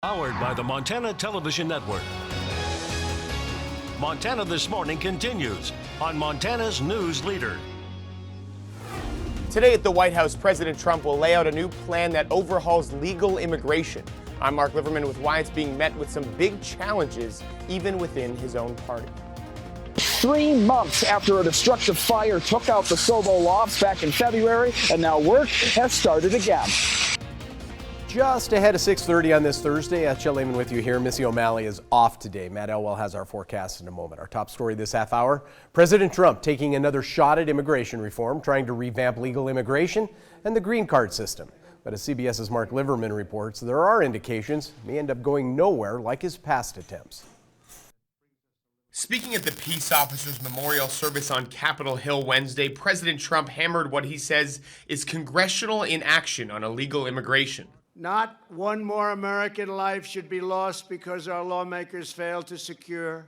Powered by the Montana Television Network. Montana This Morning continues on Montana's News Leader. Today at the White House, President Trump will lay out a new plan that overhauls legal immigration. I'm Mark Liverman with why it's being met with some big challenges, even within his own party. 3 months after a destructive fire took out the Sobo lofts back in February, and now work has started again. Just ahead of 6:30 on this Thursday, Shel Lehman with you here. Missy O'Malley is off today. Matt Elwell has our forecast in a moment. Our top story this half hour, President Trump taking another shot at immigration reform, trying to revamp legal immigration and the green card system. But as CBS's Mark Liverman reports, there are indications he may end up going nowhere like his past attempts. Speaking at the Peace Officers Memorial Service on Capitol Hill Wednesday, President Trump hammered what he says is congressional inaction on illegal immigration. Not one more American life should be lost because our lawmakers failed to secure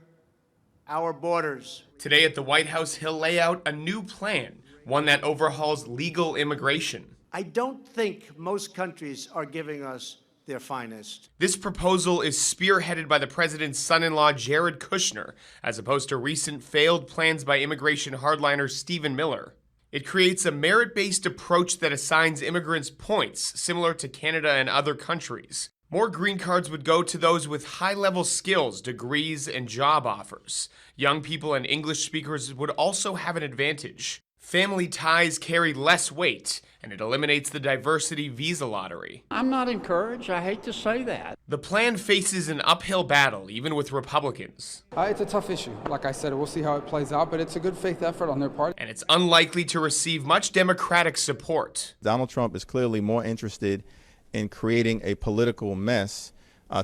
our borders. Today at the White House, he'll lay out a new plan, one that overhauls legal immigration. I don't think most countries are giving us their finest. This proposal is spearheaded by the president's son-in-law, Jared Kushner, as opposed to recent failed plans by immigration hardliner Stephen Miller. It creates a merit-based approach that assigns immigrants points, similar to Canada and other countries. More green cards would go to those with high-level skills, degrees, and job offers. Young people and English speakers would also have an advantage. Family ties carry less weight, and it eliminates the diversity visa lottery. I'm not encouraged. I hate to say that. The plan faces an uphill battle, even with Republicans. It's a tough issue. Like I said, we'll see how it plays out, but it's a good faith effort on their part. And it's unlikely to receive much Democratic support. Donald Trump is clearly more interested in creating a political mess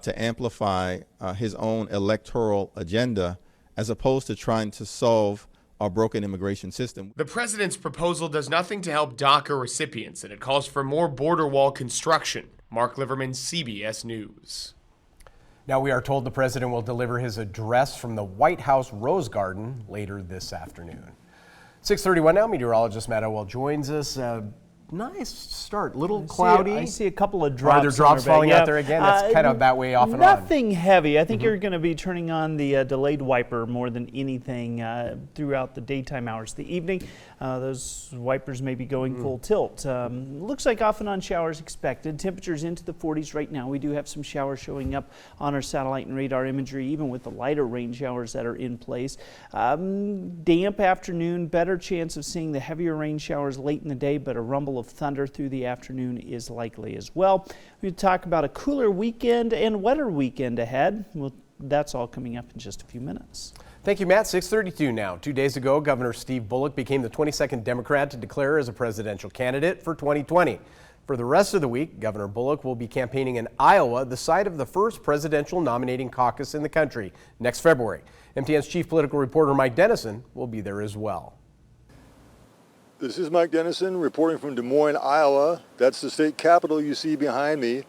to amplify his own electoral agenda, as opposed to trying to solve our broken immigration system. The president's proposal does nothing to help DACA recipients, and it calls for more border wall construction. Mark Liverman, CBS News. Now we are told the president will deliver his address from the White House Rose Garden later this afternoon. 6:31 now, meteorologist Matt Elwell joins us. Nice start, little cloudy. I see a couple of drops. Are there drops falling out there again? That's kind of that way off and on. Nothing heavy. I think you're going to be turning on the delayed wiper more than anything throughout the daytime hours. The evening, those wipers may be going full tilt. Looks like off and on showers expected. Temperatures into the 40s right now. We do have some showers showing up on our satellite and radar imagery, even with the lighter rain showers that are in place. Damp afternoon, better chance of seeing the heavier rain showers late in the day, but a rumble of thunder through the afternoon is likely as well. We talk about a cooler weekend and wetter weekend ahead. Well, that's all coming up in just a few minutes. Thank you, Matt. 6:32 now. 2 days ago, Governor Steve Bullock became the 22nd Democrat to declare as a presidential candidate for 2020. For the rest of the week, Governor Bullock will be campaigning in Iowa, the site of the first presidential nominating caucus in the country, next February. MTN's chief political reporter Mike Dennison will be there as well. This is Mike Dennison reporting from Des Moines, Iowa. That's the state capitol you see behind me.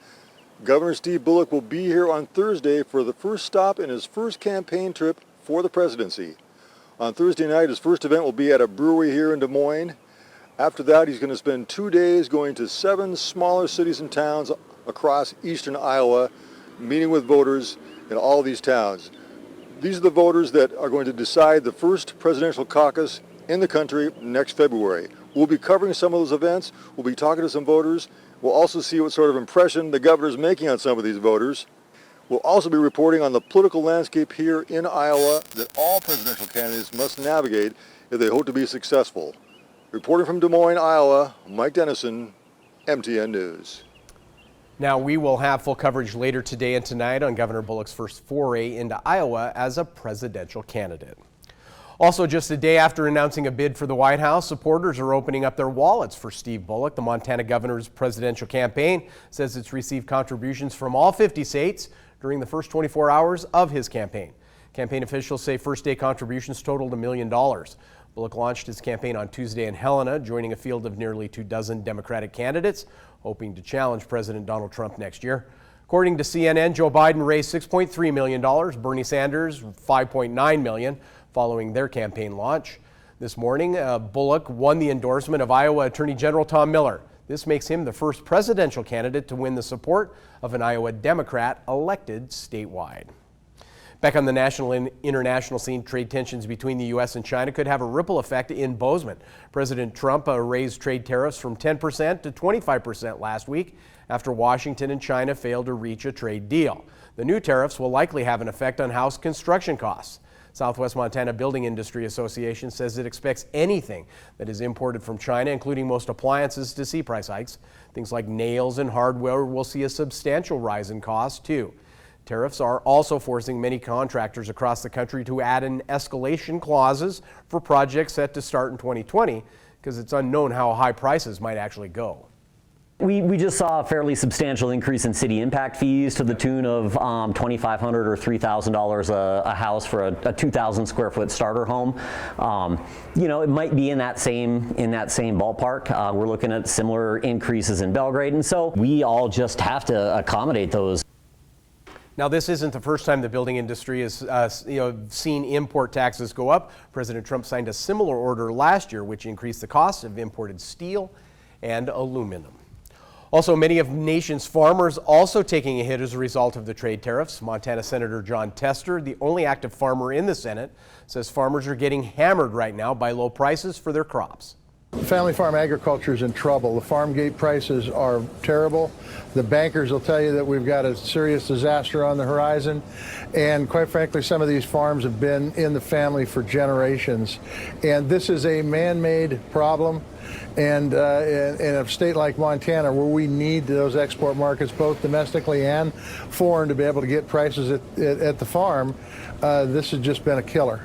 Governor Steve Bullock will be here on Thursday for the first stop in his first campaign trip for the presidency. On Thursday night, his first event will be at a brewery here in Des Moines. After that, he's going to spend 2 days going to 7 smaller cities and towns across eastern Iowa, meeting with voters in all these towns. These are the voters that are going to decide the first presidential caucus in the country next February. We'll be covering some of those events. We'll be talking to some voters. We'll also see what sort of impression the governor's making on some of these voters. We'll also be reporting on the political landscape here in Iowa that all presidential candidates must navigate if they hope to be successful. Reporting from Des Moines, Iowa, Mike Dennison, MTN News. Now, we will have full coverage later today and tonight on Governor Bullock's first foray into Iowa as a presidential candidate. Also, just a day after announcing a bid for the White House, supporters are opening up their wallets for Steve Bullock. The Montana governor's presidential campaign says it's received contributions from all 50 states during the first 24 hours of his campaign. Campaign officials say first-day contributions totaled $1 million. Bullock launched his campaign on Tuesday in Helena, joining a field of nearly 24 Democratic candidates, hoping to challenge President Donald Trump next year. According to CNN, Joe Biden raised $6.3 million, Bernie Sanders $5.9 million. Following their campaign launch. This morning, Bullock won the endorsement of Iowa Attorney General Tom Miller. This makes him the first presidential candidate to win the support of an Iowa Democrat elected statewide. Back on the national and international scene, trade tensions between the U.S. and China could have a ripple effect in Bozeman. President Trump raised trade tariffs from 10% to 25% last week after Washington and China failed to reach a trade deal. The new tariffs will likely have an effect on house construction costs. Southwest Montana Building Industry Association says it expects anything that is imported from China, including most appliances, to see price hikes. Things like nails and hardware will see a substantial rise in costs too. Tariffs are also forcing many contractors across the country to add in escalation clauses for projects set to start in 2020 because it's unknown how high prices might actually go. We just saw a fairly substantial increase in city impact fees to the tune of $2,500 or $3,000 a house for a 2,000 square foot starter home. You know, it might be in that same ballpark. We're looking at similar increases in Belgrade, and so we all just have to accommodate those. Now, this isn't the first time the building industry has seen import taxes go up. President Trump signed a similar order last year, which increased the cost of imported steel and aluminum. Also, many of the nation's farmers also taking a hit as a result of the trade tariffs. Montana Senator John Tester, the only active farmer in the Senate, says farmers are getting hammered right now by low prices for their crops. Family farm agriculture is in trouble. The farm gate prices are terrible. The bankers will tell you that we've got a serious disaster on the horizon. And quite frankly, some of these farms have been in the family for generations. And this is a man-made problem. And in a state like Montana, where we need those export markets, both domestically and foreign, to be able to get prices at the farm, this has just been a killer.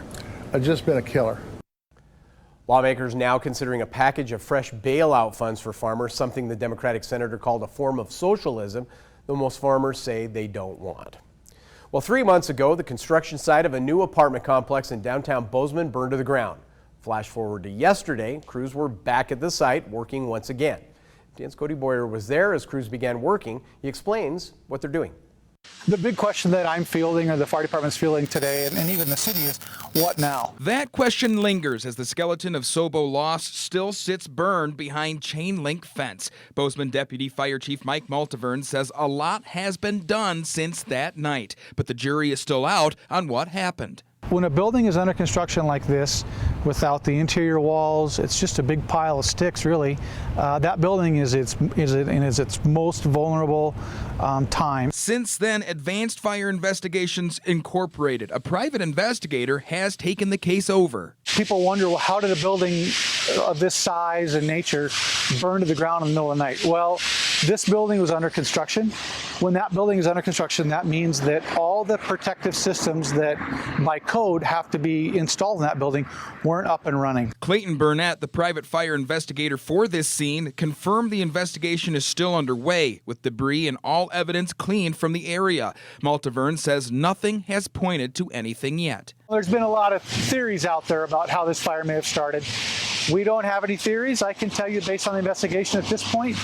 Lawmakers now considering a package of fresh bailout funds for farmers, something the Democratic senator called a form of socialism, though most farmers say they don't want. Well, 3 months ago, the construction site of a new apartment complex in downtown Bozeman burned to the ground. Flash forward to yesterday, crews were back at the site working once again. Dan's Cody Boyer was there as crews began working. He explains what they're doing. The big question that I'm fielding, or the fire department's fielding today, and even the city, is what now? That question lingers as the skeleton of Sobo Lost still sits burned behind chain link fence. Bozeman Deputy Fire Chief Mike Maltaverne says a lot has been done since that night, but the jury is still out on what happened. When a building is under construction like this, without the interior walls, it's just a big pile of sticks, really. That building is in its most vulnerable time. Since then, Advanced Fire Investigations Incorporated, a private investigator, has taken the case over. People wonder, well, how did a building of this size and nature burn to the ground in the middle of the night? Well, this building was under construction. When that building is under construction, that means that all the protective systems that by code have to be installed in that building weren't up and running. Clayton Burnett, the private fire investigator for this scene, confirmed the investigation is still underway, with debris and all evidence cleaned from the area. Maltaverne says nothing has pointed to anything yet. There's been a lot of theories out there about how this fire may have started. We don't have any theories. I can tell you, based on the investigation at this point,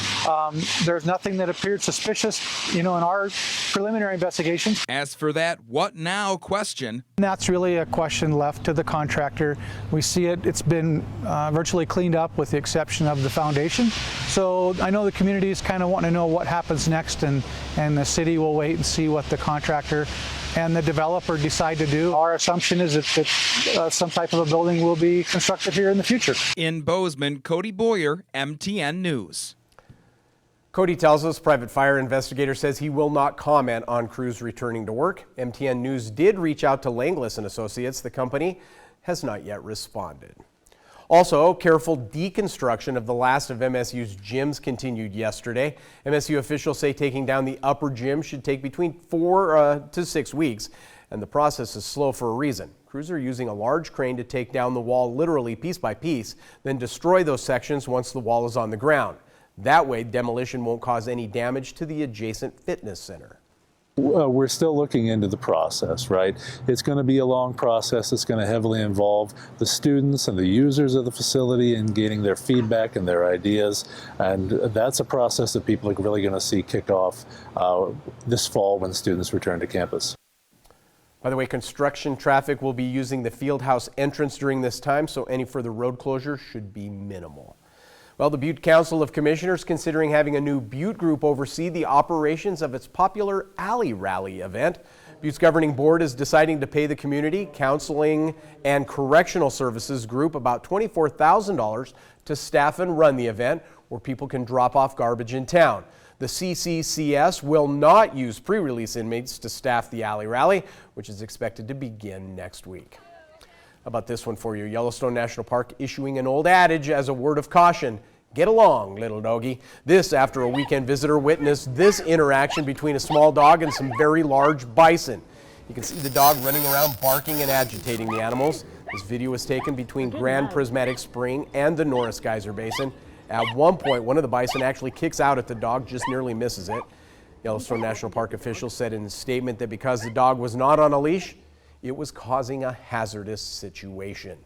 there's nothing that appeared suspicious, in our preliminary investigations. As for that what now question, that's really a question left to the contractor. We see it's been virtually cleaned up with the exception of the foundation. So I know the community is kind of wanting to know what happens next, and the city will wait and see what the contractor and the developer decide to do. Our assumption is that some type of a building will be constructed here in the future. In Bozeman, Cody Boyer, MTN News. Cody tells us private fire investigator says he will not comment on crews returning to work. MTN News did reach out to Langlis and Associates. The company has not yet responded. Also, careful deconstruction of the last of MSU's gyms continued yesterday. MSU officials say taking down the upper gym should take between 4 to 6 weeks, and the process is slow for a reason. Crews are using a large crane to take down the wall literally piece by piece, then destroy those sections once the wall is on the ground. That way, demolition won't cause any damage to the adjacent fitness center. We're still looking into the process, right? It's going to be a long process. It's going to heavily involve the students and the users of the facility and getting their feedback and their ideas. And that's a process that people are really going to see kick off this fall when students return to campus. By the way, construction traffic will be using the Fieldhouse entrance during this time, so any further road closure should be minimal. Well, the Butte Council of Commissioners considering having a new Butte group oversee the operations of its popular Alley Rally event. Butte's governing board is deciding to pay the Community Counseling and Correctional Services group about $24,000 to staff and run the event, where people can drop off garbage in town. The CCCS will not use pre-release inmates to staff the Alley Rally, which is expected to begin next week. How about this one for you? Yellowstone National Park issuing an old adage as a word of caution. Get along, little doggy. This after a weekend visitor witnessed this interaction between a small dog and some very large bison. You can see the dog running around barking and agitating the animals. This video was taken between Grand Prismatic Spring and the Norris Geyser Basin. At one point, one of the bison actually kicks out at the dog, just nearly misses it. Yellowstone National Park officials said in a statement that because the dog was not on a leash, it was causing a hazardous situation.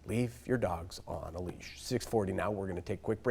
Leave your dogs on a leash. 6:40 now. We're going to take a quick break.